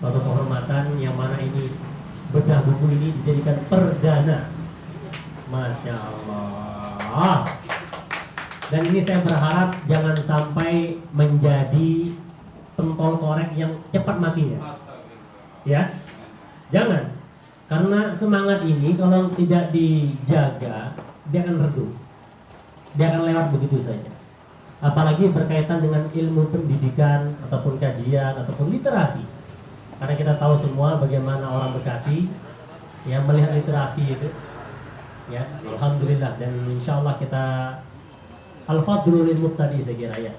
suatu kehormatan yang mana ini bedah buku ini dijadikan perdana. Masya Allah. Dan ini saya berharap jangan sampai menjadi pentol korek yang cepat matinya. Ya, jangan. Karena semangat ini kalau tidak dijaga, dia akan redup. Dia akan lewat begitu saja. Apalagi berkaitan dengan ilmu pendidikan ataupun kajian ataupun literasi. Karena kita tahu semua bagaimana orang Bekasi yang melihat literasi itu. Ya, alhamdulillah, dan insya Allah kita al-fadlul lil mubtadi saya kira ya.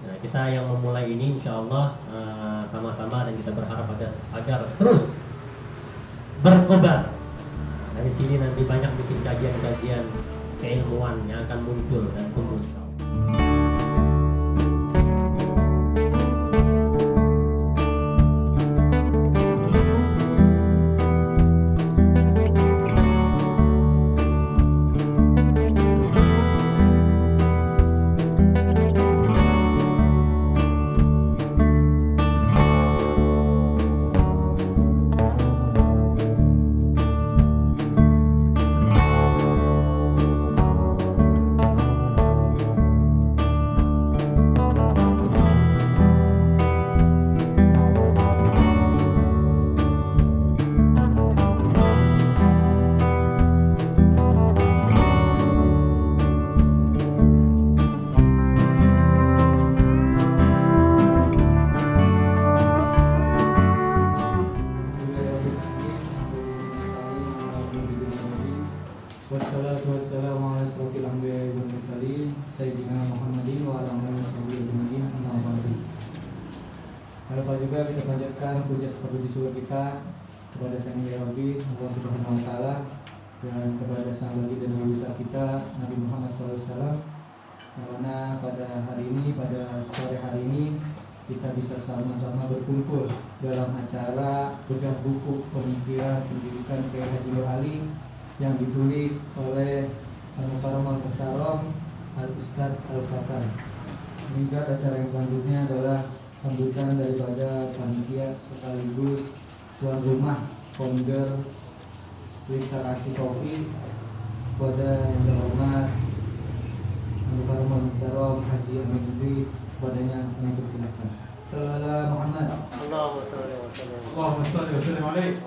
Nah, kita yang memulai ini insya Allah sama-sama, dan kita berharap agar terus berkobar. Dari sini nanti banyak bikin kajian-kajian keilmuan yang akan muncul dan tumbuh insya Allah. Wassalatu wassalamu ala asrofil anbiya'i wal mursalin Sayyidina Muhammadin wa ala alihi wasallam amma ba'du. Lupa juga kita panjatkan puja seperti syukur kita kepada Sang Hyang Rabbi Allah Subhanahu wa taala, dan kepada sang bagi dan guru besar kita Nabi Muhammad SAW, karena pada hari ini, pada sore hari ini kita bisa sama-sama berkumpul dalam acara bedah buku pemikiran pendidikan Kiai Haji Nur Ali yang ditulis oleh Al-Mukarram Al-Muhtaram Al-Ustadz Al-Fatah. Hingga acara yang selanjutnya adalah sambutan daripada panitia sekaligus tuan rumah founder literasi kopi kepada yang terhormat Al-Mukarram Al-Muhtaram Haji Amin Idris, kepadanya yang bersilakan. Salam Muhammad. Allahumma shalli wa sallim alaihi.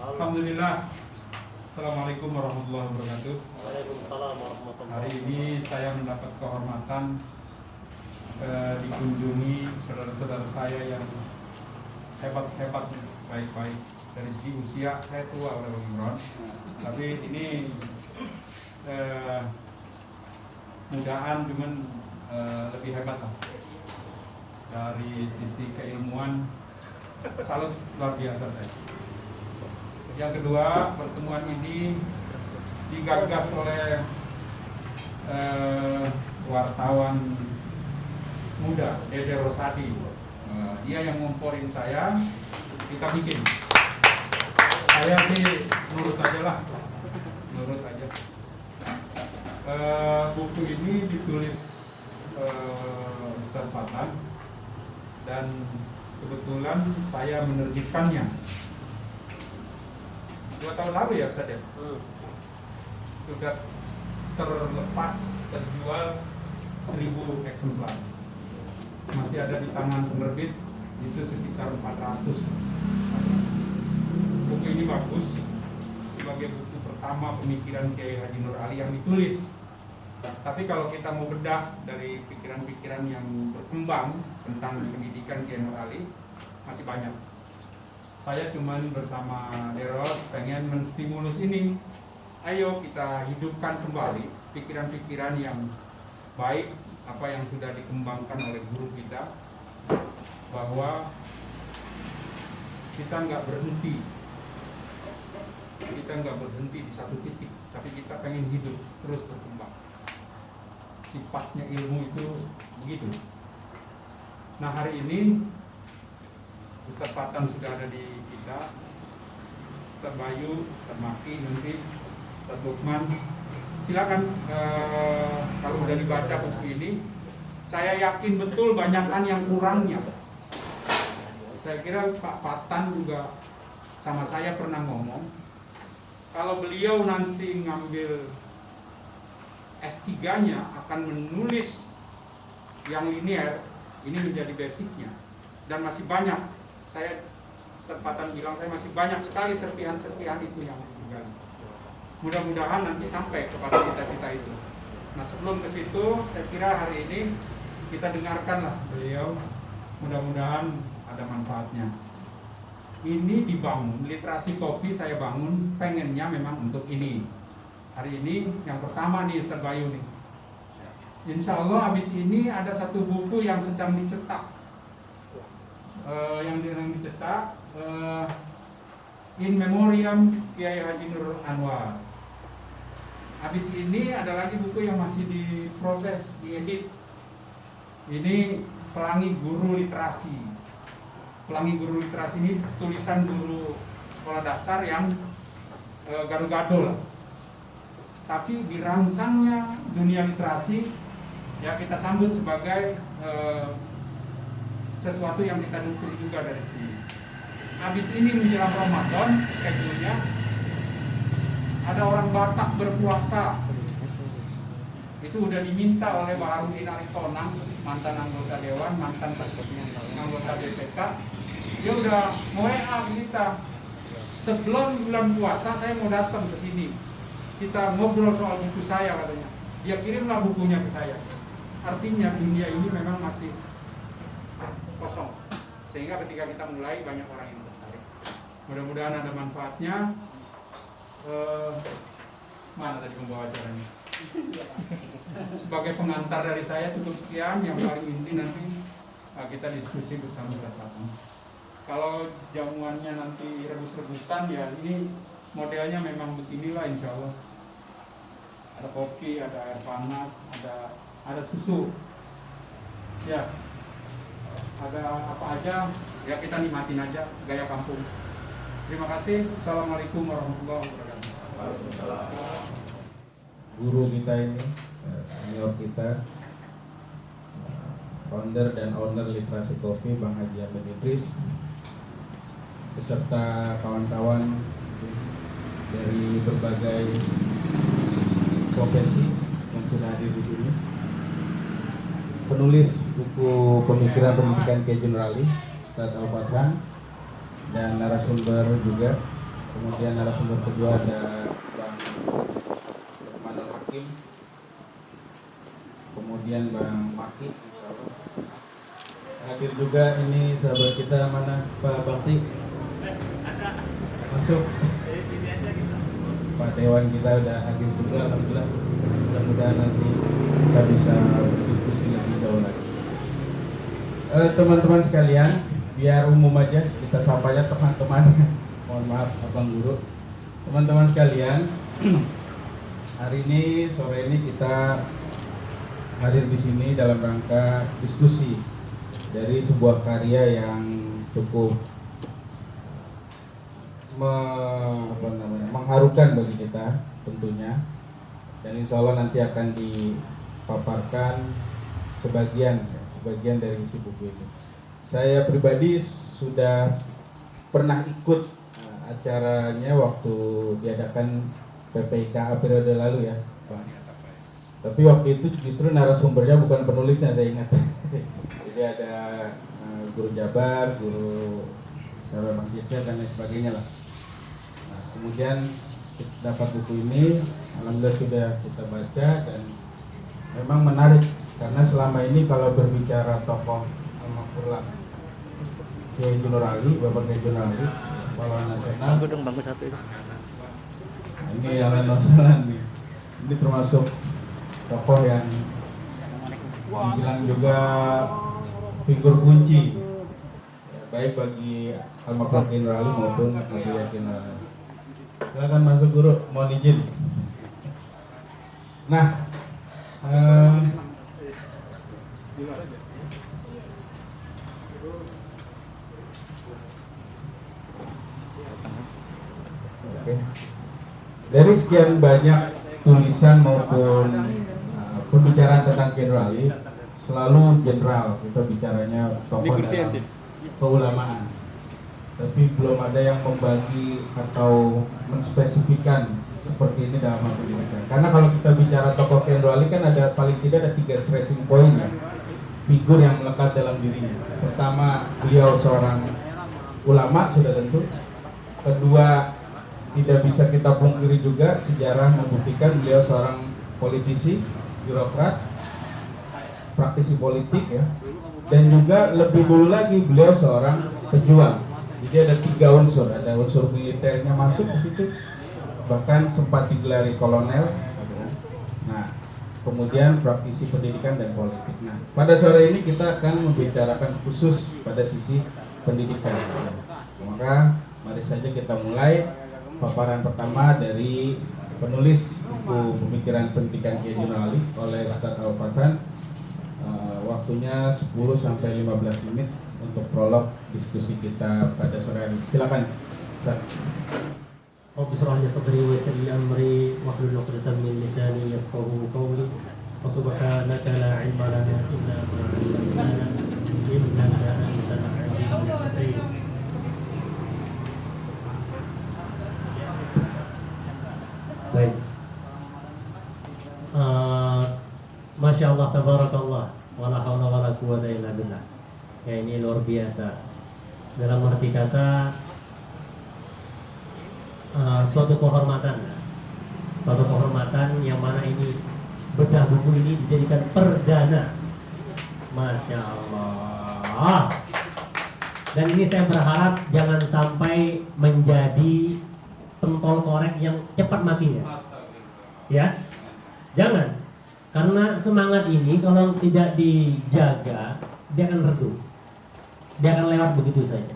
Alhamdulillah. Assalamualaikum warahmatullahi wabarakatuh. Waalaikumsalam warahmatullahi wabarakatuh. Hari ini saya mendapat kehormatan dikunjungi saudara-saudara saya yang hebat-hebat, baik-baik. Dari segi usia saya tua oleh Bang Imron, tapi ini mudaan cuman lebih hebat lah. Dari sisi keilmuan salut luar biasa saya. Yang kedua, pertemuan ini digagas oleh wartawan muda Dede Rosadi. Dia yang ngomporin saya, kita bikin. Saya sih nurut aja lah, nurut aja. Buku ini ditulis Ustadz Fatah, dan kebetulan saya menerbitkannya 2 tahun lalu ya Ustadz ya. Sudah terlepas, terjual 1000 eksemplar. Masih ada di tangan penerbit itu sekitar 400. Buku ini bagus sebagai buku pertama pemikiran Kiai Haji Nur Ali yang ditulis. Tapi kalau kita mau bedah dari pikiran-pikiran yang berkembang tentang pendidikan Kiai Nur Ali, masih banyak. Saya cuman bersama Deros pengen menstimulus ini. Ayo kita hidupkan kembali pikiran-pikiran yang baik, apa yang sudah dikembangkan oleh guru kita, bahwa kita nggak berhenti di satu titik, tapi kita pengen hidup terus berkembang. Sifatnya ilmu itu begitu. Nah, hari ini Ustadz Patan sudah ada di kita, Ustadz Bayu, Ustadz Maki, nanti Ustadz Lukman. Silakan kalau sudah dibaca buku ini, saya yakin betul banyakkan yang kurangnya. Saya kira Pak Patan juga sama saya pernah ngomong, kalau beliau nanti ngambil S3-nya akan menulis yang linear, ini menjadi basicnya. Dan masih banyak, saya Patan bilang saya masih banyak sekali serpihan-serpihan itu yang digali. Mudah-mudahan nanti sampai kepada cita-cita itu. Nah, sebelum ke situ, saya kira hari ini kita dengarkanlah beliau, mudah-mudahan ada manfaatnya. Ini dibangun, literasi kopi saya bangun, pengennya memang untuk ini. Hari ini yang pertama nih Ustaz Bayu nih. Insya Allah habis ini ada satu buku yang sedang dicetak. Yang dicetak In Memoriam Kiai Haji Nur Anwar. Habis ini ada lagi buku yang masih diproses, diedit. Ini Pelangi Guru Literasi. Pelangi Guru Literasi ini tulisan guru sekolah dasar yang gado-gado lah. Tapi dirangsangnya dunia literasi, ya kita sambut sebagai sesuatu yang kita dukung juga dari sini. Habis ini menjelang Ramadan, schedule-nya ada orang Batak berpuasa. Itu udah diminta oleh Baharudin Aritonang, mantan anggota Dewan, mantan anggota BPK. Dia udah WA kita. Sebelum bulan puasa saya mau datang ke sini. Kita ngobrol soal buku saya katanya. Dia kirimlah bukunya ke saya. Artinya dunia ini memang masih kosong. Sehingga ketika kita mulai banyak orang yang tertarik. Mudah-mudahan ada manfaatnya. Mana tadi pembawa acaranya? Sebagai pengantar dari saya cukup sekian. Yang paling inti nanti kita diskusi bersama-sama. Kalau jamuannya nanti rebus-rebusan, ya ini modelnya memang beginilah insya Allah. Ada kopi, ada air panas, ada susu. Ya, ada apa aja, ya kita nikmatin aja gaya kampung. Terima kasih. Assalamualaikum warahmatullahi wabarakatuh. Guru kita ini, senior kita, founder dan owner Literasi Kopi, Bang Haji Ahmed Idris, beserta kawan-kawan dari berbagai profesi yang sudah hadir di sini. Penulis buku Pemikiran Pendidikan Kiai Haji Nur Ali, Ustaz Al-Fathan, dan narasumber juga. Kemudian narasumber kedua ada Bang Lukman Al-Hakim, kemudian Bang Maki, insyaallah. Hadir juga ini sahabat kita, mana Pak Bakti? Masuk. Pak Dewan kita udah hadir juga, alhamdulillah. Mudah-mudahan nanti kita bisa berdiskusi lebih jauh lagi. Teman-teman sekalian, biar umum aja kita sapanya teman-teman. Mohon maaf Abang Guru. Teman-teman sekalian, hari ini sore ini kita hadir di sini dalam rangka diskusi dari sebuah karya yang cukup mengharukan bagi kita tentunya, dan insya Allah nanti akan dipaparkan sebagian dari isi buku ini. Saya pribadi sudah pernah ikut acaranya waktu diadakan PPIKA periode lalu ya, Pak. Tapi waktu itu justru narasumbernya bukan penulisnya, saya ingat. Jadi ada guru Jabar, guru masjidnya dan lain sebagainya lah. Nah, kemudian kita dapat buku ini, alhamdulillah sudah kita baca dan memang menarik karena selama ini kalau berbicara tokoh Al-Makfurlah Kiai Haji Nur Ali, Bapak Kiai Haji Nur Ali, pahlawan nasional. Bangku satu itu. Nah, ini yang nasional nih. Ini termasuk tokoh yang dibilang juga figur kunci, baik bagi Al-Makfurlah Kiai Nur Ali maupun Kiai Haji Nur Ali. Silakan masuk Guru, mohon izin. Nah, oke. Dari sekian banyak tulisan maupun pembicaraan tentang Kiai Nur Ali, selalu general, kita bicaranya tokoh dalam keulamaan, tapi belum ada yang membagi atau menspesifikkan seperti ini dalam hal pendidikan. Karena kalau kita bicara tokoh Kiai Nur Ali kan ada paling tidak ada 3 stressing point ya, figur yang melekat dalam dirinya. Pertama, beliau seorang ulama sudah tentu. Kedua, tidak bisa kita pungkiri juga sejarah membuktikan beliau seorang politisi, birokrat, praktisi politik ya. Dan juga lebih dulu lagi beliau seorang pejuang. Jadi ada 3 unsur, ada unsur militernya masuk ke situ, bahkan sempat digelari kolonel. Nah, kemudian praktisi pendidikan dan politik. Nah, pada sore ini kita akan membicarakan khusus pada sisi pendidikan. Maka mari saja kita mulai paparan pertama dari penulis buku pemikiran pendidikan Kiai Nur Ali oleh Ustadz Al-Fathan. Waktunya 10 sampai 15 menit untuk prolog diskusi kita pada sore hari. Silakan, Ustadz. Rabbi shrah li sadri wa yassir li amri wahlul 'uqdatam min lisani yafqahu qawli. Wa subhanaka la 'ilma lana illa ma 'allamtana innaka antal 'alimul hakim. Baik. Masya Allah, tabarakallah, wala haula wala quwwata illa billah. Ya, ini luar biasa. Dalam arti kata suatu kehormatan yang mana ini bedah buku ini dijadikan perdana. Masya Allah. Dan ini saya berharap jangan sampai menjadi pentol korek yang cepat matinya. Ya, jangan. Karena semangat ini kalau tidak dijaga, dia akan redup. Dia akan lewat begitu saja.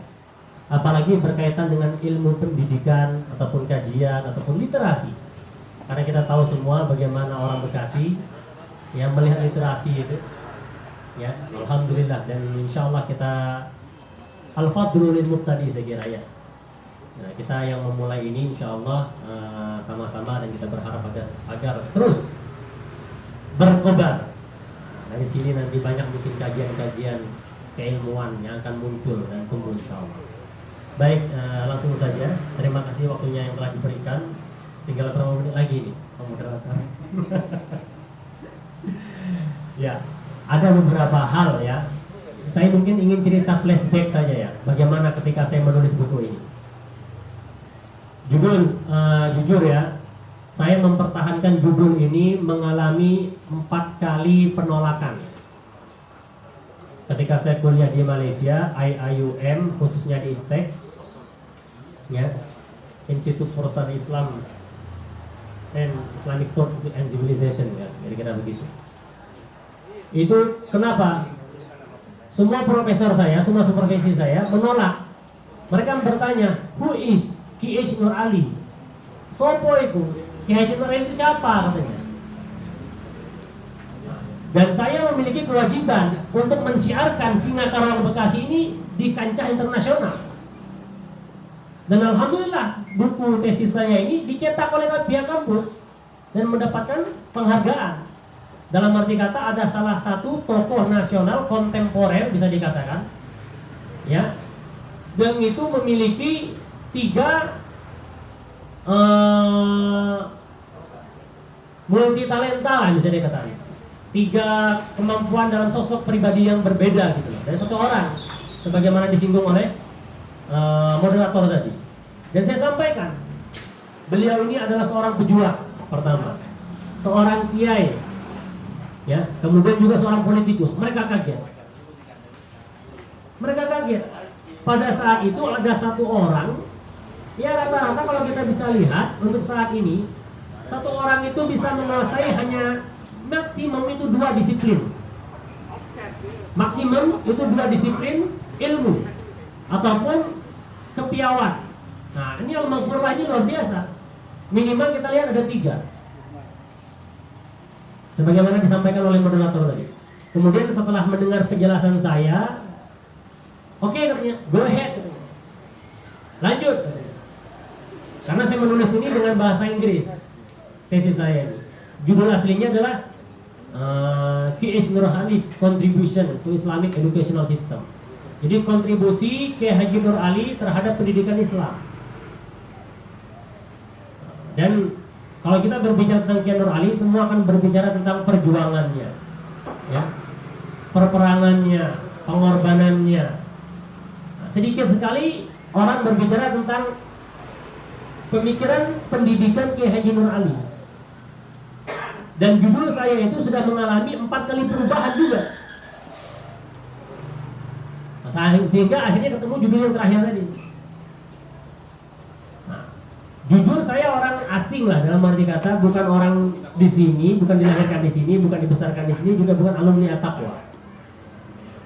Apalagi berkaitan dengan ilmu pendidikan ataupun kajian ataupun literasi. Karena kita tahu semua bagaimana orang Bekasi yang melihat literasi itu. Ya, alhamdulillah, dan insya Allah kita al-fadlu lil muqtadi saya kira ya. Nah, kita yang memulai ini insya Allah sama-sama, dan kita berharap agar terus berkobar. Dari sini nanti banyak mungkin kajian-kajian keilmuan yang akan muncul dan tumbuh insya Allah. Baik, langsung saja. Terima kasih waktunya yang telah diberikan. Tinggal beberapa menit lagi nih, moderator. Ya, ada beberapa hal ya. Saya mungkin ingin cerita flashback saja ya. Bagaimana ketika saya menulis buku ini. Jujur ya, saya mempertahankan judul ini mengalami 4 kali penolakan. Ketika saya kuliah di Malaysia, IIUM khususnya di ISTEC, ya, Institute for Study Islam and Islamic Thought and Civilization, ya, kira-kira begitu. Itu kenapa? Semua profesor saya, semua supervisi saya menolak. Mereka bertanya, who is Kiai Nur Ali? Sopo itu? Kiai Nur Ali itu siapa katanya? Dan saya memiliki kewajiban untuk mensiarkan Singa Karawang Bekasi ini di kancah internasional. Dan alhamdulillah buku tesis saya ini dicetak oleh pihak kampus dan mendapatkan penghargaan. Dalam arti kata ada salah satu tokoh nasional kontemporer bisa dikatakan, ya, dan itu memiliki 3 multi talenta lah bisa dikatakan. 3 kemampuan dalam sosok pribadi yang berbeda gitu loh, dari satu orang, sebagaimana disinggung oleh moderator tadi. Dan saya sampaikan, beliau ini adalah seorang pejuang pertama, seorang kiai, ya, kemudian juga seorang politikus. Mereka kaget. Pada saat itu ada satu orang, ya rata-rata kalau kita bisa lihat untuk saat ini, satu orang itu bisa menguasai hanya maksimum itu 2 disiplin. Maksimum itu 2 disiplin ilmu ataupun kepiawaian. Nah, ini al-maghfurah ini luar biasa. Minimal kita lihat ada 3. Sebagaimana disampaikan oleh moderator tadi. Kemudian setelah mendengar penjelasan saya, oke, katanya, go ahead, katanya. Lanjut, katanya. Karena saya menulis ini dengan bahasa Inggris, tesis saya ini. Judul aslinya adalah Kiai Nur Ali's Contribution to Islamic Educational System, Jadi kontribusi Kiai Haji Nur Ali terhadap pendidikan Islam. Dan kalau kita berbicara tentang Kiai Nur Ali, semua akan berbicara tentang perjuangannya, ya, perperangannya, pengorbanannya. Nah, sedikit sekali orang berbicara tentang pemikiran pendidikan Kiai Haji Nur Ali. Dan judul saya itu sudah mengalami 4 kali perubahan juga. Nah, sehingga akhirnya ketemu judul yang terakhir tadi. Nah, jujur saya orang asing lah, dalam arti kata bukan orang di sini, bukan dilahirkan di sini, bukan dibesarkan di sini, juga bukan alumni At-Taqwa.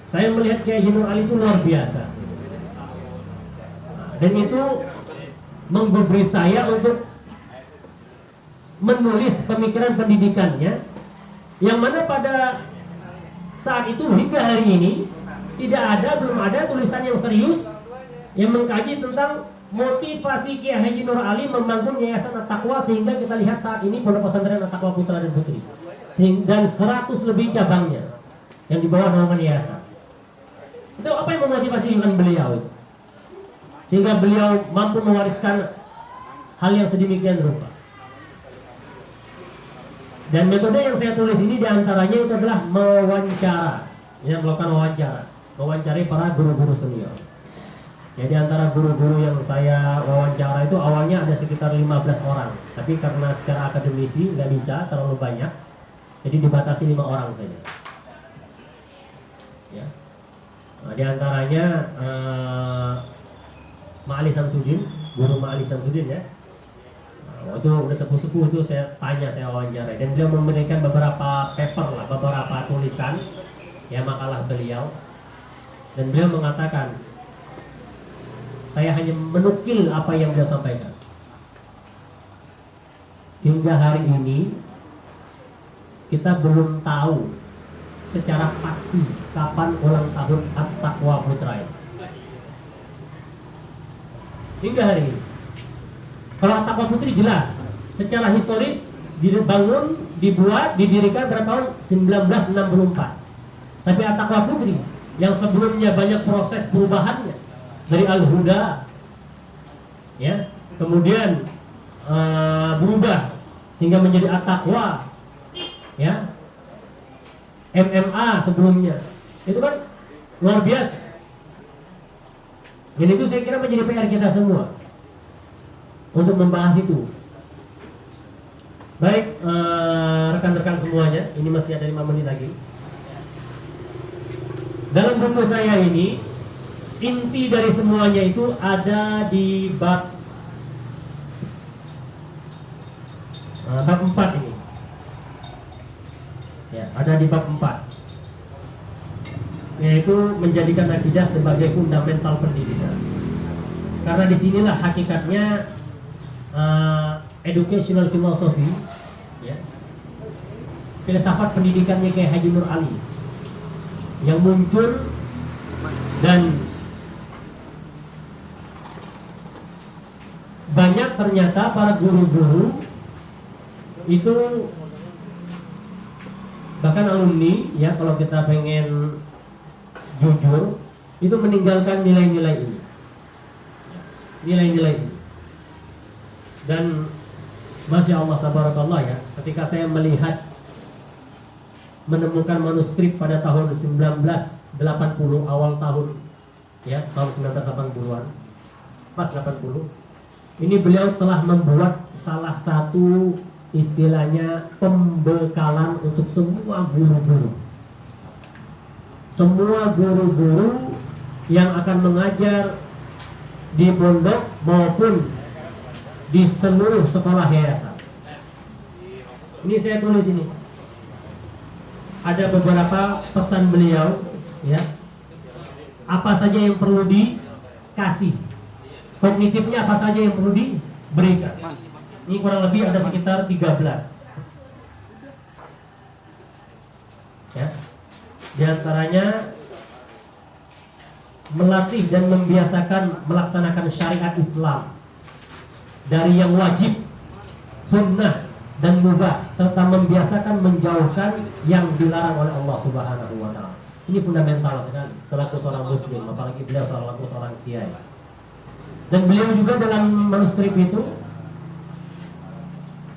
Saya melihat Kiai Haji Nur Ali itu luar biasa. Nah, dan itu menggubris saya untuk menulis pemikiran pendidikannya, yang mana pada saat itu hingga hari ini belum ada tulisan yang serius yang mengkaji tentang motivasi Kiai Haji Nur Ali membangun Yayasan At-Taqwa, sehingga kita lihat saat ini Pondok Pesantren At-Taqwa Putra dan Putri dan 100 lebih cabangnya yang di bawah naungan yayasan. Itu apa yang memotivasi beliau itu, sehingga beliau mampu mewariskan hal yang sedemikian rupa. Dan metode yang saya tulis ini diantaranya itu adalah mewawancara, melakukan mewawancari para guru-guru senior. Jadi antara guru-guru yang saya wawancara itu awalnya ada sekitar 15 orang, tapi karena secara akademisi nggak bisa terlalu banyak, jadi dibatasi 5 orang saja. Ya. Nah, diantaranya Ma'ali Samsudin, guru Ma'ali Samsudin ya. Itu udah sepuh-sepuh itu saya wawancarai, dan beliau memberikan beberapa paper lah, beberapa tulisan ya, makalah beliau, dan beliau mengatakan saya hanya menukil apa yang beliau sampaikan. Hingga hari ini kita belum tahu secara pasti kapan ulang tahun At-Taqwa Putra. Hingga hari ini. Kalau At-Taqwa Putri jelas, secara historis didirikan pada tahun 1964. Tapi At-Taqwa Putri yang sebelumnya banyak proses perubahannya, dari Al-Huda, ya, kemudian berubah sehingga menjadi At-Taqwa, ya, MMA sebelumnya, itu kan luar biasa. Dan itu saya kira menjadi PR kita semua untuk membahas itu. Baik, rekan-rekan semuanya, ini masih ada 5 menit lagi. Dalam buku saya ini, inti dari semuanya itu ada di bab 4 ini. Ya, ada di bab 4. Yaitu menjadikan akidah sebagai fundamental pendidikan. Karena disinilah hakikatnya educational philosophy, ya, filsafat pendidikannya Kiai Haji Nur Ali yang muncul, dan banyak ternyata para guru-guru itu, bahkan alumni ya, kalau kita pengen jujur, itu meninggalkan nilai-nilai ini, nilai-nilai ini. Dan Masya Allah, tabarakallah ya, ketika saya menemukan manuskrip pada tahun 1980, awal tahun ya, tahun 1980-an, pas 80, ini beliau telah membuat salah satu istilahnya pembekalan untuk semua guru-guru. Semua guru-guru yang akan mengajar di pondok maupun di seluruh sekolah yayasan. Ini saya tulis ini. Ada beberapa pesan beliau, ya. Apa saja yang perlu dikasih, kognitifnya apa saja yang perlu diberikan. Ini kurang lebih ada sekitar 13. Ya. Di antaranya melatih dan membiasakan melaksanakan syariat Islam dari yang wajib, sunnah, dan mubah, serta membiasakan menjauhkan yang dilarang oleh Allah Subhanahu wa Ta'ala. Ini fundamental sekali selaku seorang muslim, apalagi beliau selaku seorang kiai. Dan beliau juga dalam manuskrip itu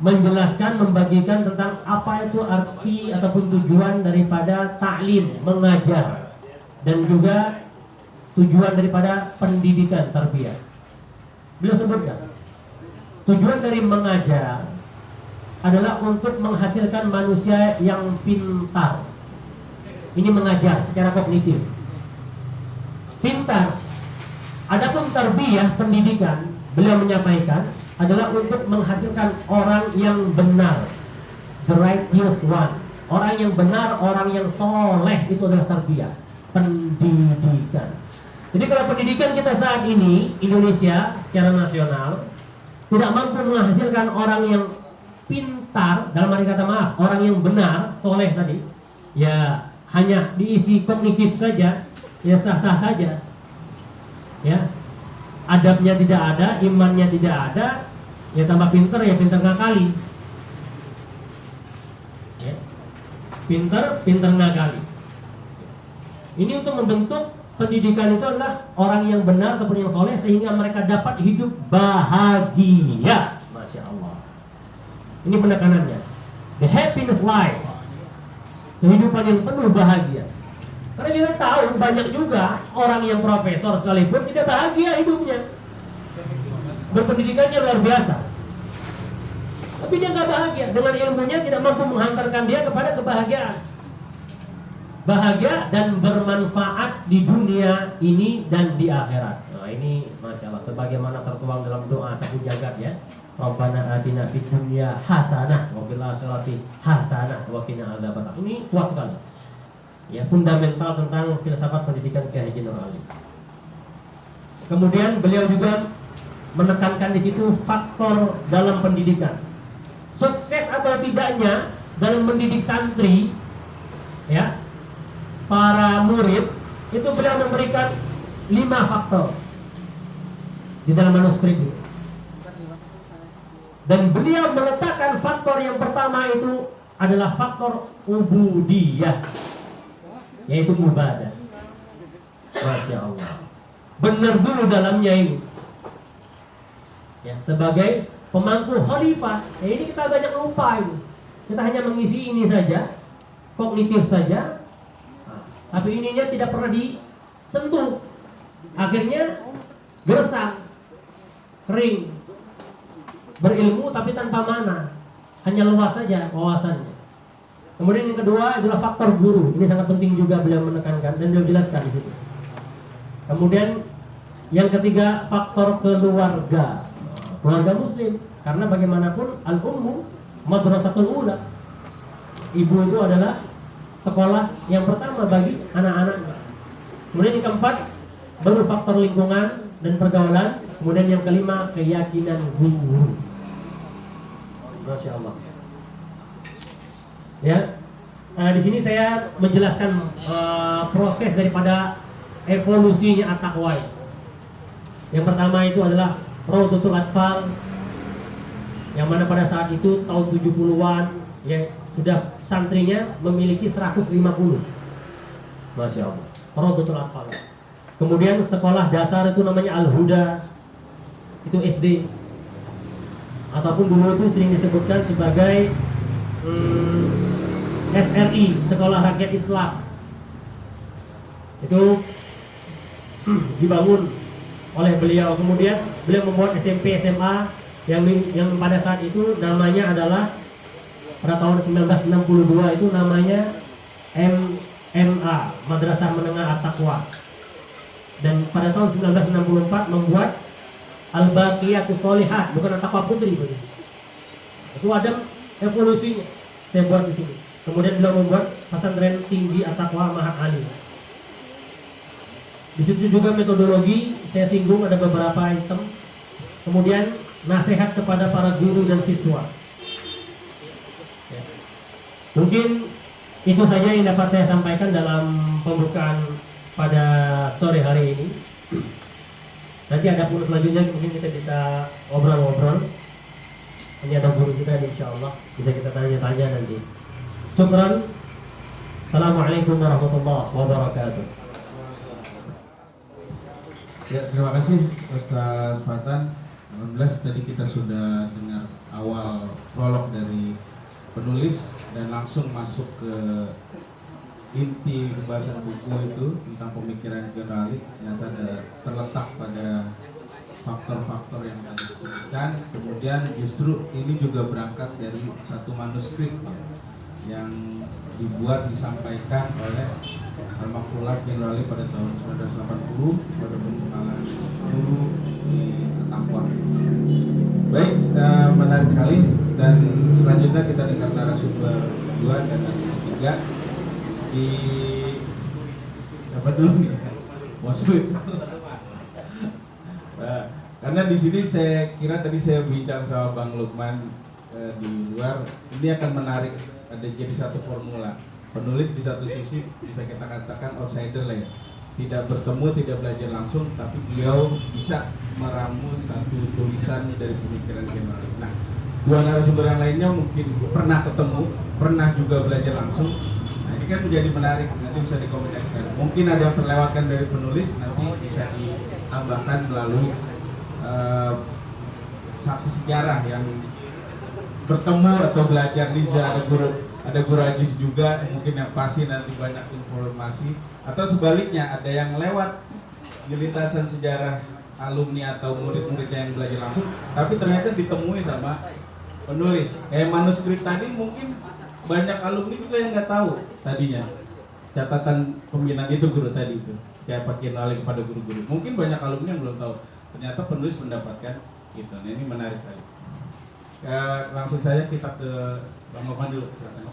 menjelaskan, membagikan tentang apa itu arti ataupun tujuan daripada ta'lim, mengajar, dan juga tujuan daripada pendidikan tarbiyah. Beliau sebutkan tujuan dari mengajar adalah untuk menghasilkan manusia yang pintar. Ini mengajar secara kognitif, pintar. Adapun tarbiyah, pendidikan, beliau menyampaikan adalah untuk menghasilkan orang yang benar, the righteous one, orang yang benar, orang yang soleh. Itu adalah tarbiyah, pendidikan. Jadi kalau pendidikan kita saat ini Indonesia secara nasional tidak mampu menghasilkan orang yang pintar, dalam arti kata maaf, orang yang benar, soleh tadi, ya hanya diisi kognitif saja, ya sah-sah saja, ya adabnya tidak ada, imannya tidak ada, ya tambah pintar, ya pintar ngakali, ya pintar ngakali. Ini untuk membentuk pendidikan itu adalah orang yang benar ataupun yang soleh sehingga mereka dapat hidup bahagia. Masya Allah. Ini penekanannya. The happiness life. Kehidupan yang penuh bahagia. Karena kita tahu banyak juga orang yang profesor sekalipun tidak bahagia hidupnya. Berpendidikannya luar biasa, tapi dia nggak bahagia. Dengan ilmunya tidak mampu menghantarkan dia kepada kebahagiaan. Bahagia dan bermanfaat di dunia ini dan di akhirat. Nah ini Masya Allah, sebagaimana tertuang dalam doa sapu jagat ya. Rabbana atina fid dunya hasanah wa fil akhirati hasanah wa qina adzabannar. Ini kuat sekali. Ya, fundamental tentang filsafat pendidikan Kiai Haji Nur Ali. Kemudian beliau juga menekankan di situ faktor dalam pendidikan. Sukses atau tidaknya dalam mendidik santri, ya, para murid, itu beliau memberikan 5 faktor di dalam manuskrip itu. Dan beliau meletakkan faktor yang pertama itu adalah faktor ubudiyah, yaitu ibadah. Masya Allah, benar dulu dalamnya ini. Ya, sebagai pemangku khalifah, ya ini kita banyak lupa ini. Kita hanya mengisi ini saja, kognitif saja, tapi ininya tidak pernah disentuh. Akhirnya gersang, kering, berilmu tapi tanpa mana, hanya luas saja wawasannya. Kemudian yang kedua adalah faktor guru. Ini sangat penting juga beliau menekankan dan beliau jelaskan di situ. Kemudian yang ketiga faktor keluarga, keluarga muslim. Karena bagaimanapun al-ummu madrasatul ula. Ibu itu adalah sekolah yang pertama bagi anak-anaknya. Kemudian yang keempat baru faktor lingkungan dan pergaulan. Kemudian yang kelima keyakinan guru. Masya Allah. Ya, di sini saya menjelaskan proses daripada evolusinya at-taqwa. Yang pertama itu adalah Rawdatul Atfal, yang mana pada saat itu tahun 70-an ya sudah santrinya memiliki 150. Masya Allah. Rawdatul Atfal. Kemudian sekolah dasar itu namanya Al-Huda, itu SD, ataupun dulu itu sering disebutkan sebagai SRI, Sekolah Rakyat Islam. Itu dibangun oleh beliau. Kemudian beliau membuat SMP SMA yang pada saat itu namanya adalah pada tahun 1962 itu namanya MMA, Madrasah Menengah At-Taqwa. Dan pada tahun 1964 membuat Al-Baqiyatus Sholihat, bukan At-Taqwa Putri. Itu ada evolusinya. Saya buat di sini. Kemudian beliau membuat pesantren tinggi At-Taqwa Mahat Ali. Di situ juga metodologi saya singgung ada beberapa item. Kemudian nasihat kepada para guru dan siswa. Ya. Mungkin itu saja yang dapat saya sampaikan dalam pembukaan pada sore hari ini. Nanti ada pun selanjutnya mungkin kita bisa ngobrol-ngobrol. Ini ada guru kita insya Allah bisa kita tanya-tanya nanti. Syukran. Assalamualaikum warahmatullahi wabarakatuh. Ya, terima kasih Ustaz Fatan. Alhamdulillah tadi kita sudah dengar awal prolog dari penulis dan langsung masuk ke inti pembahasan buku itu tentang pemikiran generalis. Ternyata terletak pada faktor-faktor yang tadi disebutkan. Kemudian justru ini juga berangkat dari satu manuskrip yang dibuat disampaikan oleh Al-Maqullah Generali pada tahun 1980 pada pembekalan guru di Tampon. Baik, menarik sekali, dan selanjutnya kita dengar narasumber kedua dan ketiga di apa dulu nih? Waswid. Karena di sini saya kira tadi saya bicara sama Bang Lukman di luar, ini akan menarik, ada jadi satu formula. Penulis di satu sisi bisa kita katakan outsider lah ya, tidak bertemu, tidak belajar langsung, tapi beliau bisa meramu satu tulisan dari pemikiran generalis. Nah, dua narasumber yang lainnya mungkin pernah ketemu, pernah juga belajar langsung. Nah, ini kan menjadi menarik, nanti bisa dikomunikasikan. Mungkin ada yang terlewatkan dari penulis, nanti bisa ditambahkan melalui saksi sejarah yang bertemu atau belajar Liza, ada guru Ajis juga, mungkin yang pasti nanti banyak informasi, atau sebaliknya ada yang lewat di lintasan sejarah alumni atau murid-muridnya yang belajar langsung, tapi ternyata ditemui sama penulis. Kayak manuskrip tadi mungkin banyak alumni juga yang nggak tahu tadinya catatan pembinaan itu guru tadi itu, kayak pakai nalih kepada guru-guru. Mungkin banyak alumni yang belum tahu. Ternyata penulis mendapatkan itu. Nah, ini menarik sekali. Ya, langsung saja kita ke Bang Lukman dulu, silakan.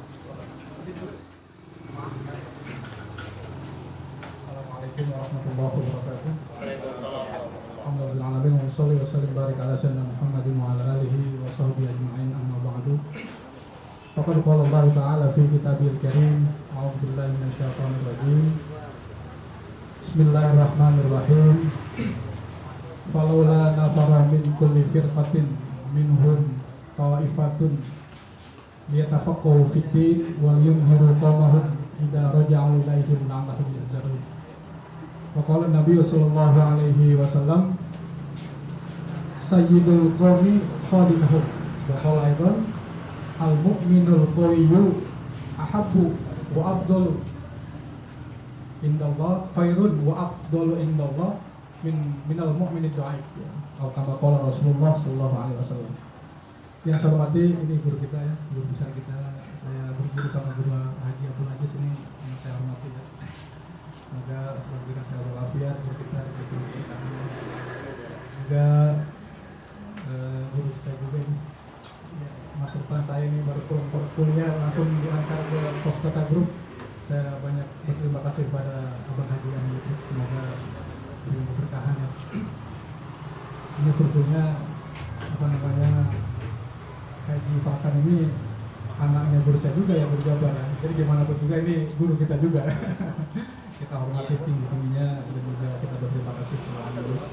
Assalamualaikum warahmatullahi wabarakatuh. Alhamdulillahirabbil alamin, wassalli wasallim barik ala sayyidina Muhammadin wa ala alihi wa sahbihi ajma'in, amma ba'du. Faqad qala Allah Ta'ala fi kitabil karim, a'udzu billahi minasyaitonir rajim. Bismillahirrahmanirrahim. Falaula nafara min kulli firqatin minhum ta'ifatun liyatafaqqahu fid-din wa yunziru qawmahum idza raja'u ilaihim la'allahum yahzarun. Wa qala Nabi sallallahu alaihi wasallam sayyidul qawmi khadimuhum. Wa qala aidan al-mu'minul qawiyyu ahabbu wa afdalu indallah khairun wa afdalu indallah minal mu'minid dhaif, ya. Atau kama qala Rasulullah sallallahu alaihi wasallam. Yang saya hormati, ini guru kita ya, guru besar kita. Saya berguru sama guru Haji Abdul Aziz, ini yang saya hormati ya. Semoga selalu diberikan sehat walafiat guru kita, juga guru saya juga ini. Ya, masa depan saya ini baru pulang kuliah langsung diantar ke pos kota grup. Saya banyak berterima kasih kepada Abang Haji Abdul Aziz, semoga beri keberkahan ya. Ini sebetulnya apa namanya, Haji Fatan ini anaknya guru saya juga yang berjabat ya. Jadi gimana pun juga ini guru kita juga. Kita hormati tinggi-tingginya dan juga kita berterima kasih kepada Gus.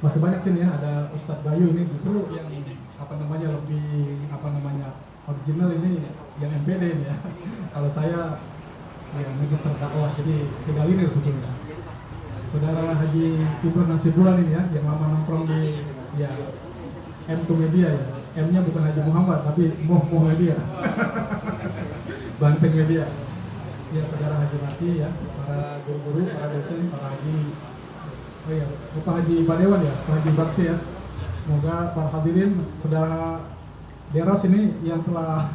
Masih banyak sini ya, ada Ustadz Bayu ini justru yang apa namanya lebih apa namanya original, ini yang MPD ini ya. Kalau saya yang magister dakwah, jadi kedalinir sebetulnya. Saudara Haji Ibrahim Nasibulan ini ya, yang lama nongkrong di ya M2 Media ya. M-nya bukan Haji Muhammad tapi Moh Media. Banteng Media. Ya, saudara Haji Mati ya, para guru-guru, para dosen, para haji. Oh ya, Bapak Haji Padewan ya, Pak Haji Bakti ya. Semoga para hadirin, saudara Deros ini yang telah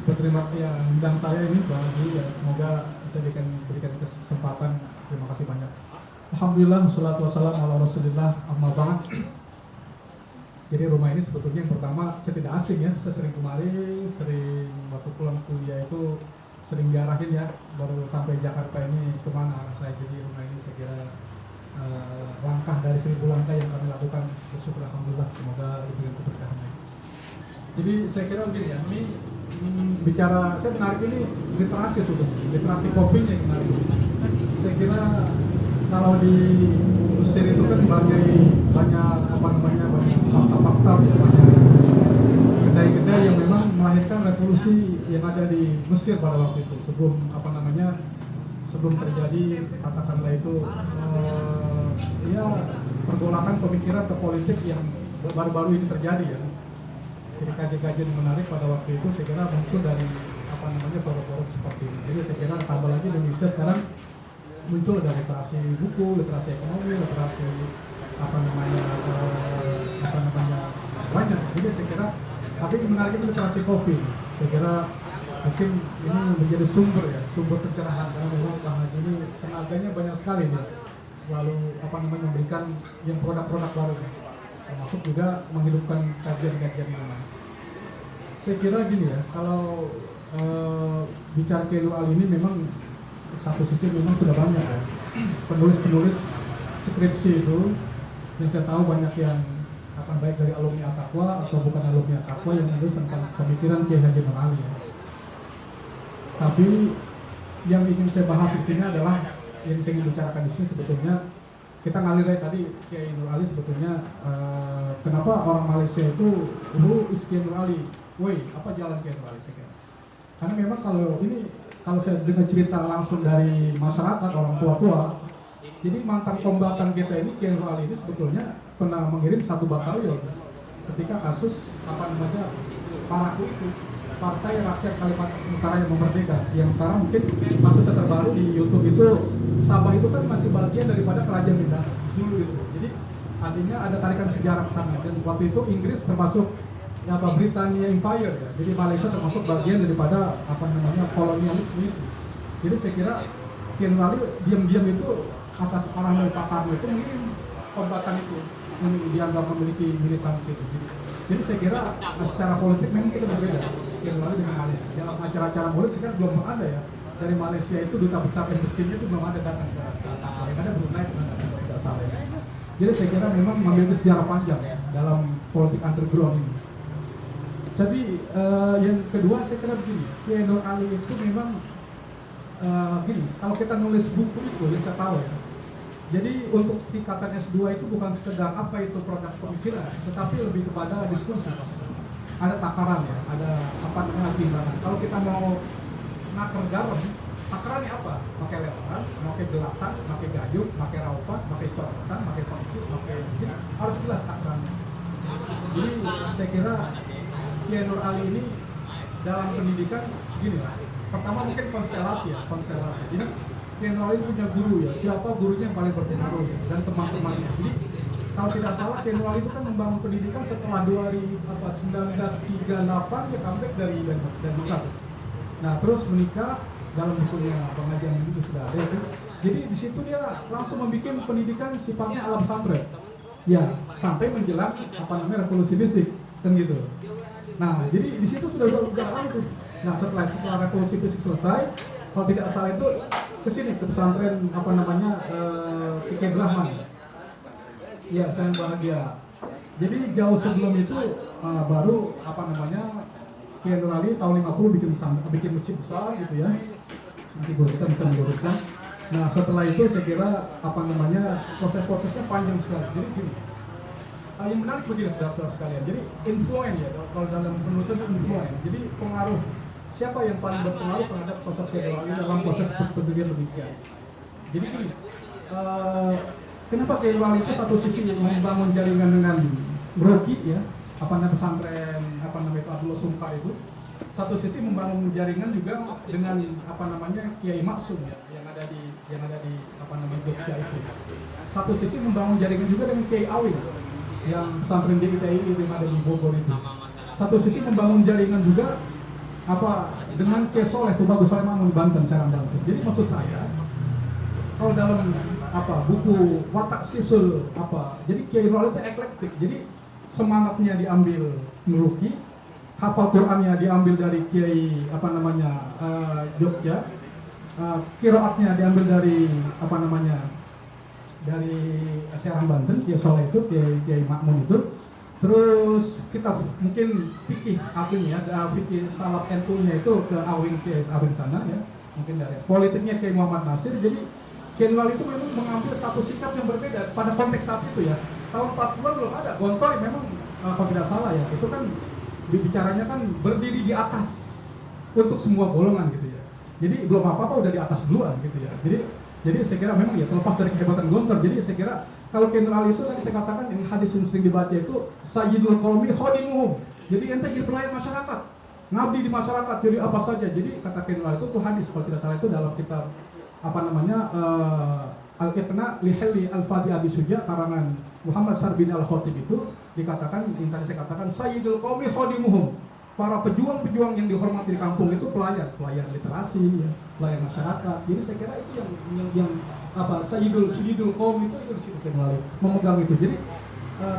berterima ya undang saya ini, Pak Haji ya. Semoga saya berikan kesempatan. Terima kasih banyak. Alhamdulillah, wassalatu wassalamu ala Rasulillah, amma ba'd. Jadi rumah ini sebetulnya yang pertama saya tidak asing ya, saya sering kemari, sering waktu pulang kuliah itu sering diarahin ya, baru sampai Jakarta ini kemana arah saya. Jadi rumah ini saya kira langkah dari 1000 langkah yang kami lakukan, bersyukur alhamdulillah, semoga diberikan keberkahannya. Jadi saya kira begini ya, ini bicara, saya menarik ini literasi sebetulnya, literasi kopinya yang menarik. Saya kira kalau di Mesir itu kan banyak apa namanya, banyak fakta-fakta ya, banyak kedai-kedai yang memang melahirkan melahirkan revolusi yang ada di Mesir pada waktu itu sebelum sebelum terjadi katakanlah itu ya pergolakan pemikiran ke politik yang baru-baru ini terjadi ya. Jadi kajian-kajian menarik pada waktu itu saya kira muncul dari forum-forum seperti ini. Jadi saya kira tambah lagi Indonesia sekarang muncul ada literasi buku, literasi ekonomi, literasi banyak. Jadi saya kira tapi menarik itu literasi kopi. Saya kira mungkin ini menjadi sumber pencerahan karena memang Bang Haji ini tenaganya banyak sekali dia selalu memberikan yang produk-produk baru termasuk juga menghidupkan kajian-kajian yang lain. Saya kira gini ya, kalau bicara Kiai Nur Ali ini memang satu sisi memang sudah banyak ya penulis skripsi itu yang saya tahu banyak yang akan baik dari alumni Al-Taqwa atau bukan alumni Al-Taqwa yang menulis tentang pemikiran Kiai Haji Nur Ali ya. Tapi yang ingin saya bahas di sini adalah yang saya ingin bicarakan di sini sebetulnya kita ngalir dari tadi Kiai Nur Ali sebetulnya kenapa orang Malaysia itu who is Kiai Nur Ali, apa jalan Kiai Nur Ali sekarang? Karena memang kalau saya dengar cerita langsung dari masyarakat orang tua-tua, jadi mantan kombatan kita ini Kiai Nur Ali ini sebetulnya pernah mengirim satu batalion ketika kasus Paraku itu Partai Rakyat Kalimantan Utara yang Merdeka yang sekarang mungkin kasusnya terbaru di YouTube itu Sabah itu kan masih bagian daripada kerajaan Mindanao Zulu itu. Jadi artinya ada tarikan sejarah ke sana dan waktu itu Inggris termasuk Britannia Empire ya. Jadi Malaysia termasuk bagian daripada kolonialisme itu. Jadi saya kira Kiai Nur Ali diam-diam itu atas arahan dari Pak Karno itu mungkin kombatan itu yang dianggap memiliki militansi itu. Jadi saya kira secara politik memang kita berbeda Kiai Nur Ali dengan Malaysia. Dalam acara-acara politik kan belum ada ya. Dari Malaysia itu duta besar embassy-nya itu belum ada datang ke Taqwa. Yang ada Brunei tidak salah. Jadi saya kira memang memiliki sejarah panjang ya dalam politik underground ini. Jadi yang kedua saya kira begini, Kiai Nur Ali itu memang gini, kalau kita nulis buku itu yang saya tahu ya. Jadi untuk tingkatan S2 itu bukan sekedar apa itu produk pemikiran, tetapi lebih kepada diskusi. Ada takaran ya, ada timbangan. Kalau kita mau nakar garam, takarannya apa? Pakai lebaran, pakai gelasan, pakai gayung, pakai raupan, pakai corotan, pakai pengkit, harus jelas takarannya. Jadi saya kira Kiai Nur Ali ini dalam pendidikan gini lah. Pertama mungkin konstelasi. Jadi Kiai Nur Ali punya guru ya. Siapa gurunya yang paling berpengaruh ya, dan teman-temannya. Jadi kalau tidak salah Kiai Nur Ali itu kan membangun pendidikan setelah 1938 dia comeback dari Denmark. Nah terus menikah dalam bukunya pengajian itu sudah ada itu. Jadi di situ dia langsung membuat pendidikan sifatnya alam santren. Ya sampai menjelang revolusi fisik kan gitu. Nah, jadi di situ sudah berjalan itu. Nah, setelah revolusi fisik selesai, kalau tidak salah itu ke sini ke pesantren Kiai Brahman. Ya, saya bahagia. Jadi jauh sebelum itu baru Kiai Nur Ali tahun 50 bikin masjid besar gitu ya. Nanti kita bisa meluruskan. Nah, setelah itu saya kira proses-prosesnya panjang sekali. Jadi gini. Yang menarik begini saudara-saudara sekalian, jadi influence ya, kalau dalam penulisan itu influence, jadi pengaruh, siapa yang paling berpengaruh terhadap sosok Kiai Nur Ali dalam proses pendirian demikian. Jadi gini, kenapa Kiai Nur Ali itu satu sisi membangun jaringan dengan Rocky ya, pesantren itu Abdullah Sumka itu, satu sisi membangun jaringan juga dengan Kiai Maksum ya, yang ada di Jogja itu. Satu sisi membangun jaringan juga dengan Kiai Awing yang pesantren DITI yang ada di Bogor itu. Satu sisi membangun jaringan juga dengan Kiai Soleh Tubagus Sulaiman Banten, Serang Banten. Jadi maksud saya kalau dalam buku Watak Sisul jadi Kiai Nur Ali itu eklektik. Jadi semangatnya diambil Nuruki, hafal Qur'annya diambil dari Kiai Jogja, qiraatnya diambil dari dari Serang Banten, Kiai Soleh itu, Kiai Makmun itu. Terus kita mungkin fikih fikih salaf NU-nya itu ke Kiai Awing sana ya, mungkin dari politiknya Kiai Muhammad Nasir. Jadi Kiai Nur Ali itu memang mengambil satu sikap yang berbeda pada konteks saat itu ya. Tahun 40-an belum ada, Gontor memang kalau tidak salah ya, itu kan bicaranya kan berdiri di atas untuk semua golongan gitu ya. Jadi belum apa-apa udah di atas duluan gitu ya. Jadi saya kira memang ya terlepas dari kehebatan Gontor. Jadi saya kira kalau Kenur Ali itu tadi saya katakan yang hadis yang sering dibaca itu Sayyidul Qaumi Khadimuhum. Jadi ente jadi pelayan masyarakat, ngabdi di masyarakat, jadi apa saja. Jadi kata Kenur Ali itu hadis kalau tidak salah itu dalam kitab apa namanya Al-Iqna li Hilli Al-Fadhi Abi Suja karangan Muhammad Sarbini Al-Khatib itu dikatakan yang tadi saya katakan Sayyidul Qaumi Khadimuhum. Para pejuang-pejuang yang dihormati di kampung itu pelayan literasi, ya, pelayan masyarakat. Jadi saya kira itu yang apa Sayyidul Qaum itu di situ Kenur Ali memegang itu. Jadi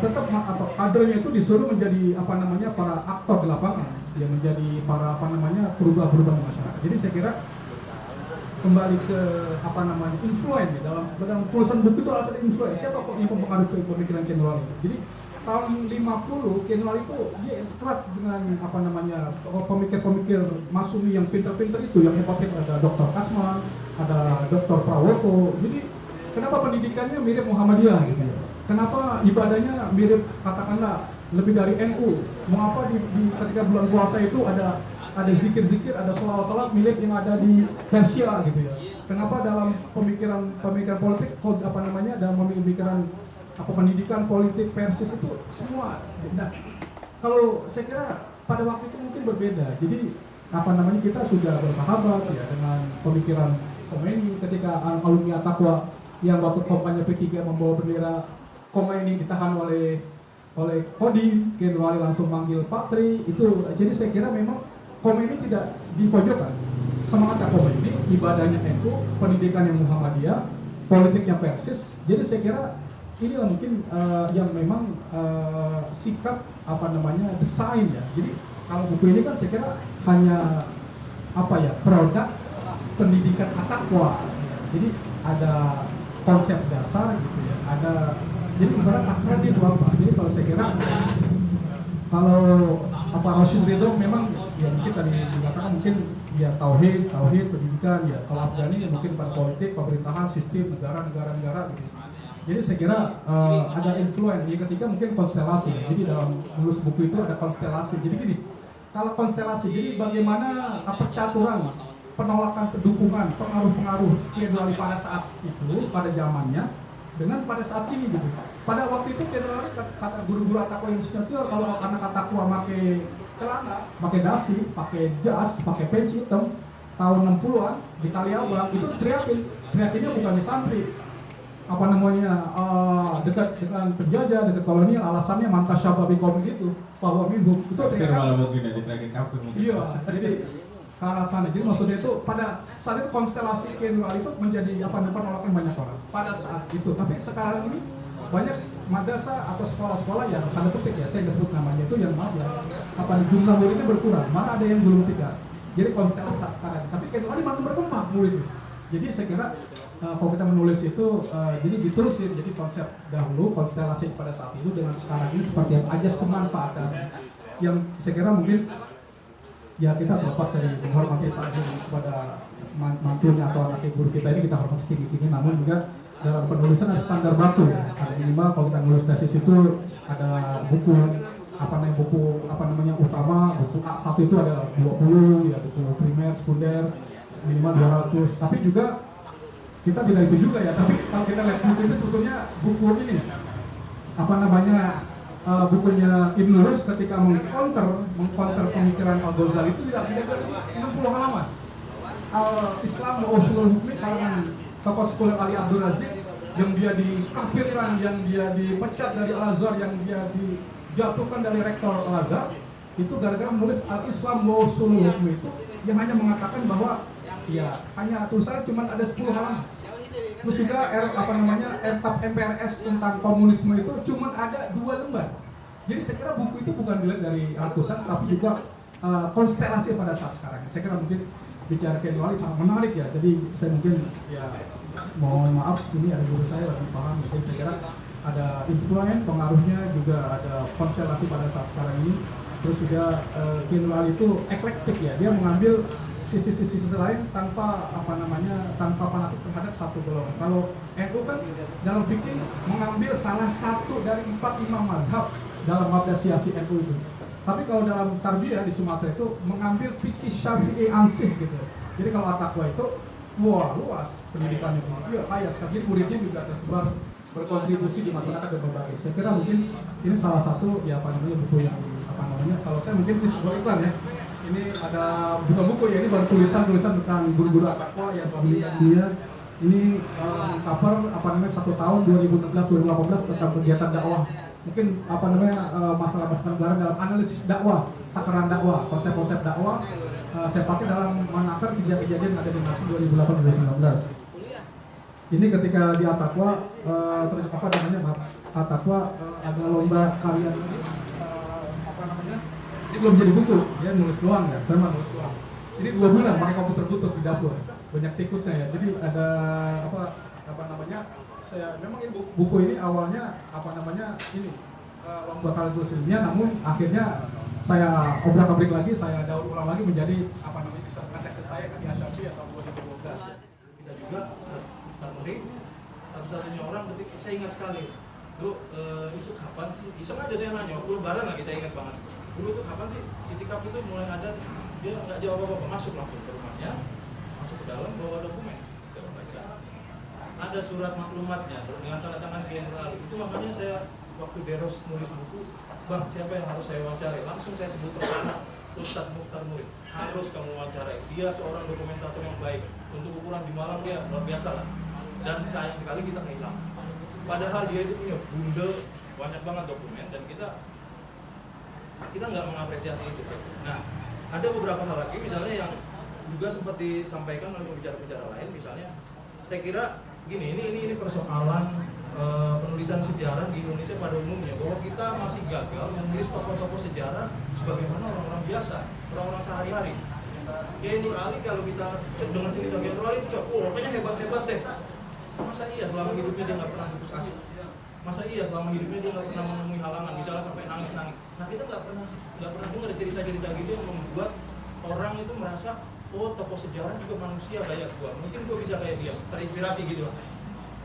tetap atau kadernya itu disuruh menjadi apa namanya para aktor di lapangan, ya menjadi para apa namanya berubah-berubah di masyarakat. Jadi saya kira kembali ke apa namanya influence ya, dalam tulisan buku itu ada influence. Siapa kok yang mempengaruhi pemikiran Kenur Ali? Jadi tahun 50 Kenur Ali itu dia erat dengan apa namanya pemikir-pemikir Masumi yang pintar-pintar itu, yang hebat-hebat. Ada Dr. Kasman, ada Dr. Prawoto. Jadi kenapa pendidikannya mirip Muhammadiyah gitu ya? Kenapa ibadahnya mirip katakanlah lebih dari NU? Mau apa di ketika bulan puasa itu ada zikir-zikir, ada sholawat mirip yang ada di Persia gitu ya? Kenapa dalam pemikiran politik apa namanya dalam pemikiran apa pendidikan politik Persis itu semua beda. Kalau saya kira pada waktu itu mungkin berbeda. Jadi apa namanya kita sudah bersahabat ya dengan pemikiran Khomeini ketika alumni At-Taqwa yang waktu kampanye P3 membawa bendera Khomeini ditahan oleh Kodim, Kenur Ali langsung manggil Pak Tri itu. Jadi saya kira memang Khomeini tidak dipojokkan. Semangatnya Khomeini, ibadahnya NU, pendidikannya Muhammadiyah, politiknya Persis. Jadi saya kira inilah mungkin yang memang sikap apa namanya desain ya. Jadi kalau buku ini kan saya kira hanya apa ya produk pendidikan At-Taqwa. Jadi ada konsep dasar gitu ya. Ada jadi ibarat akar itu apa? Jadi kalau saya kira kalau apa Rashid Ridho memang ya mungkin tadi dikatakan mungkin ya tauhid pendidikan ya. Kalau Afghani ya mungkin pada politik, pemerintahan, sistem negara gitu. Jadi saya kira ada influence. Yang ketiga mungkin konstelasi. Jadi dalam menulis buku itu ada konstelasi. Jadi gini, kalau konstelasi, jadi bagaimana percaturan, penolakan, pendukungan, pengaruh-pengaruh Kenur Ali pada saat itu, pada zamannya, dengan pada saat ini gitu. Pada waktu itu Kenur Ali kata guru-guru At-Taqwa yang senior, kalau anak At-Taqwa pakai celana, pakai dasi, pakai jas, pakai peci hitam, tahun 60-an di Kaliabang itu teriakinnya bukan di santri. Apa namanya dekat dengan penjajah, dekat kolonial, alasannya mantas syababi kaum gitu, bahwa minhum itu malah mungkin ada terakhir kampung mungkin. Iya, jadi ke arah sana. Jadi maksudnya itu pada saat itu konstelasi Kenur Ali itu menjadi apa namanya penolakan banyak orang pada saat itu. Tapi sekarang ini banyak madrasah atau sekolah-sekolah yang tanda petik ya, saya nggak sebut namanya itu yang maaf ya, apa jumlah muridnya berkurang, malah ada yang belum tiga. Jadi konstelasi sekarang. Tapi Kenur Ali makin berkembang muridnya. Jadi saya kira kalau kita menulis itu jadi diterusin, jadi konsep dahulu konstelasi pada saat itu dengan sekarang ini seperti apa aja kemanfaatan yang saya kira mungkin ya kita terlepas dari menghormati takzim kepada mantunya atau anak guru kita ini kita hormati tinggi-tinggi, namun juga dalam penulisan ada standar baku ya. Minimal kalau kita nulis tesis itu ada buku apa namanya utama, buku A1 itu ada 20 ya, buku primer, sekunder minimal 200. Tapi juga kita tidak itu juga ya, tapi kalau kita lihat buku itu sebetulnya buku ini apa namanya bukunya Ibn Rus ketika mengcounter pemikiran Al-Ghazali itu tidak dari 60 halaman. Islam wa usulul hukmi kalangan tokoh sekuler Ali Abdul Razik yang dia dikafirkan, yang dia dipecat dari Al-Azhar, yang dia dijatuhkan dari rektor Al-Azhar itu gara-gara menulis Al-Islam wa usulul hukmi itu yang hanya mengatakan bahwa ya hanya tulisannya cuma ada 10 halaman. Terus juga RTAP MPRS tentang komunisme itu cuma ada 2 lembar. Jadi saya kira buku itu bukan dilihat dari ratusan, tapi juga konstelasi pada saat sekarang. Saya kira mungkin bicara Kenur Ali sangat menarik ya. Jadi saya mungkin ya mohon maaf ini ada guru saya lebih paham. Jadi saya kira ada influence, pengaruhnya juga ada konstelasi pada saat sekarang ini. Terus juga Kenur Ali itu eklektik ya. Dia mengambil sisi-sisi lain tanpa tanpa fanatik terhadap satu golongan. Kalau NU kan dalam fikih mengambil salah satu dari 4 imam mazhab dalam apresiasi NU itu. Tapi kalau dalam tarbiyah di Sumatera itu mengambil fikih syafi'i ansih gitu. Jadi kalau at-taqwa itu wah luas pendidikannya, iya kaya sekali. Jadi muridnya juga tersebar berkontribusi di masyarakat dan berbagi. Saya kira mungkin ini salah satu ya apa namanya buku yang apa namanya, kalau saya mungkin ini sebuah iklan ya. Ini ada bukan buku ya, ini baru tulisan tentang guru-guru at-taqwa yang pemilihan dia. Ini cover apa namanya 1 tahun 2016-2018 tentang kegiatan dakwah. Mungkin apa namanya masalah negara dalam analisis dakwah, takaran dakwah, konsep-konsep dakwah. Saya pakai dalam menakar kejadian yang ada di Nasib 2018-2019. Ini ketika di at-taqwa apa namanya at-taqwa ada lomba karya nulis apa namanya, ini belum jadi buku, ya nulis doang ya, saya mah nulis doang. Ini 2 bulan pakai komputer butut di dapur, banyak tikusnya ya. Jadi ada apa namanya, saya memang ini buku ini awalnya apa namanya ini lomba karya tulis ilmiah, namun akhirnya saya obrak-abrik lagi, saya daur ulang lagi menjadi apa namanya disertakan tesis saya kan di Asyafi atau 2012. Kita juga satu-satunya orang ketika saya ingat sekali dulu itu kapan sih, iseng aja saya nanya waktu lebaran lagi, saya ingat banget dulu itu kapan sih itikaf itu mulai ada. Dia nggak jawab apa-apa, masuk langsung ke rumahnya, masuk ke dalam, bawa dokumen, saya baca ada surat maklumatnya dengan tanda tangan general. Itu makanya saya waktu Deros nulis buku, bang siapa yang harus saya wawancarai, langsung saya sebut pertama Ustadz Mukhtar Murid, harus kamu wawancarai. Dia seorang dokumentator yang baik, untuk ukuran di Malang dia luar biasa lah. Dan sayang sekali kita kehilangan. Padahal dia itu punya bundel banyak banget dokumen dan kita nggak mengapresiasi itu. Nah, ada beberapa hal lagi misalnya yang juga sempat disampaikan oleh pembicara-pembicara lain. Misalnya, saya kira gini, ini persoalan penulisan sejarah di Indonesia pada umumnya, bahwa kita masih gagal menulis tokoh-tokoh sejarah sebagaimana orang-orang biasa, orang-orang sehari-hari. Kiai Nur Ali, kalau kita cek dengan cerita Kiai Nur Ali itu, pokoknya hebat-hebat deh. Masa iya selama hidupnya dia nggak pernah putus asa? Masa iya selama hidupnya dia nggak pernah menemui halangan, misalnya sampai nangis-nangis? Nah, kita nggak pernah dengar cerita-cerita gitu yang membuat orang itu merasa, oh tokoh sejarah juga manusia kayak gua, mungkin gua bisa kayak dia, terinspirasi gitu lah.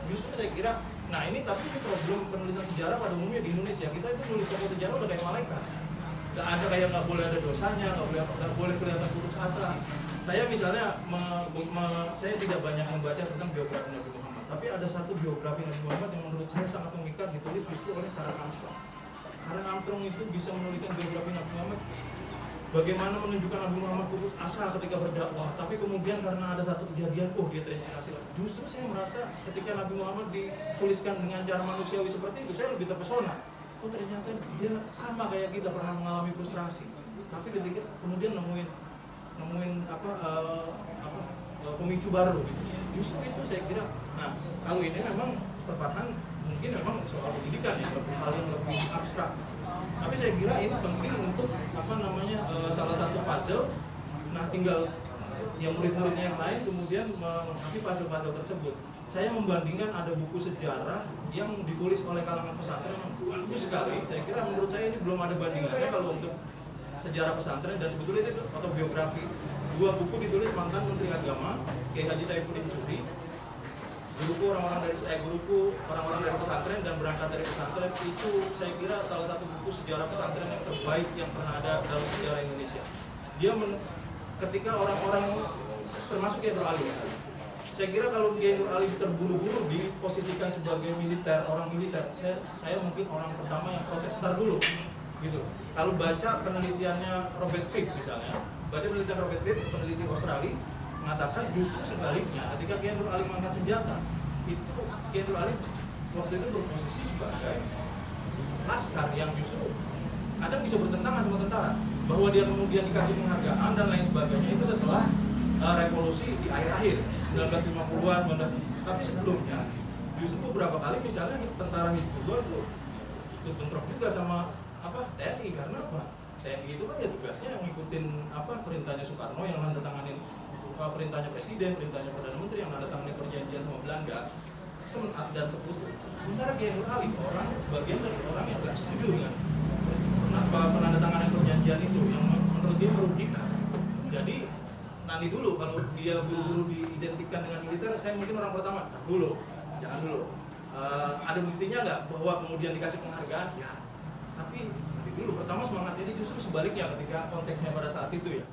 Justru saya kira, nah ini tapi ini problem penulisan sejarah pada umumnya di Indonesia. Kita itu nulis tokoh sejarah udah kayak malaikat. Nggak ada kayak nggak boleh ada dosanya, nggak boleh kelihatan putus asa. Saya misalnya, saya tidak banyak membaca tentang biografi Nabi Muhammad, tapi ada satu biografi Nabi Muhammad yang menurut saya sangat memikat, ditulis justru oleh Karen Armstrong. Karen Armstrong itu bisa menuliskan biografi Nabi Muhammad, bagaimana menunjukkan Nabi Muhammad putus asa ketika berdakwah, tapi kemudian karena ada satu kejadian, dia terinspirasi. Justru saya merasa ketika Nabi Muhammad dituliskan dengan cara manusiawi seperti itu, saya lebih terpesona. Oh ternyata dia sama kayak kita, pernah mengalami frustrasi, tapi ketika kemudian nemuin pemicu baru gitu. Justru itu saya kira. Nah, kalau ini memang Ustaz Farhan mungkin memang soal pendidikan ya, hal yang lebih abstrak. Tapi saya kira ini penting untuk salah satu puzzle. Nah, tinggal yang murid-muridnya yang lain kemudian menghadapi puzzle-puzzle tersebut. Saya membandingkan ada buku sejarah yang ditulis oleh kalangan pesantren yang bagus sekali. Saya kira menurut saya ini belum ada bandingannya kalau untuk sejarah pesantren, dan sebetulnya itu autobiografi. 2 buku ditulis mantan Menteri Agama Kiai Haji Saifuddin Sudi, guruku orang-orang dari pesantren dan berangkat dari pesantren. Itu saya kira salah satu buku sejarah pesantren yang terbaik yang pernah ada dalam sejarah Indonesia. Dia ketika orang-orang termasuk Kiai Nur Ali, saya kira kalau Kiai Nur Ali terburu-buru diposisikan sebagai militer, orang militer, saya mungkin orang pertama yang protes dulu gitu. Kalau baca penelitiannya Robert Fripp misalnya, peneliti Australia, mengatakan justru sebaliknya, ketika Kiai Nur Ali mengangkat senjata, itu Kiai Nur Ali waktu itu berposisi sebagai laskar yang justru kadang bisa bertentangan sama tentara, bahwa dia kemudian dikasih penghargaan dan lain sebagainya itu setelah revolusi di akhir-akhir 1950-an, tapi sebelumnya justru beberapa kali misalnya tentara Hizbullah itu ikut bentrok juga sama TNI, karena apa? TNI itu kan ya tugasnya yang ngikutin perintahnya Soekarno, yang nandatanganin perintahnya Presiden, perintahnya Perdana Menteri, yang nandatanganin perjanjian sama Belanda dan sekutu. Sementara Kiai Nur Ali bagian dari orang yang nggak setuju dengan penandatanganan perjanjian itu, yang menurut dia merugikan. Jadi nanti dulu kalau dia buru-buru diidentikan dengan militer, saya mungkin orang pertama, jangan dulu. Ada buktinya nggak bahwa kemudian dikasih penghargaan? Ya, tapi nanti dulu. Pertama semangat ini justru sebaliknya ketika konteksnya pada saat itu ya.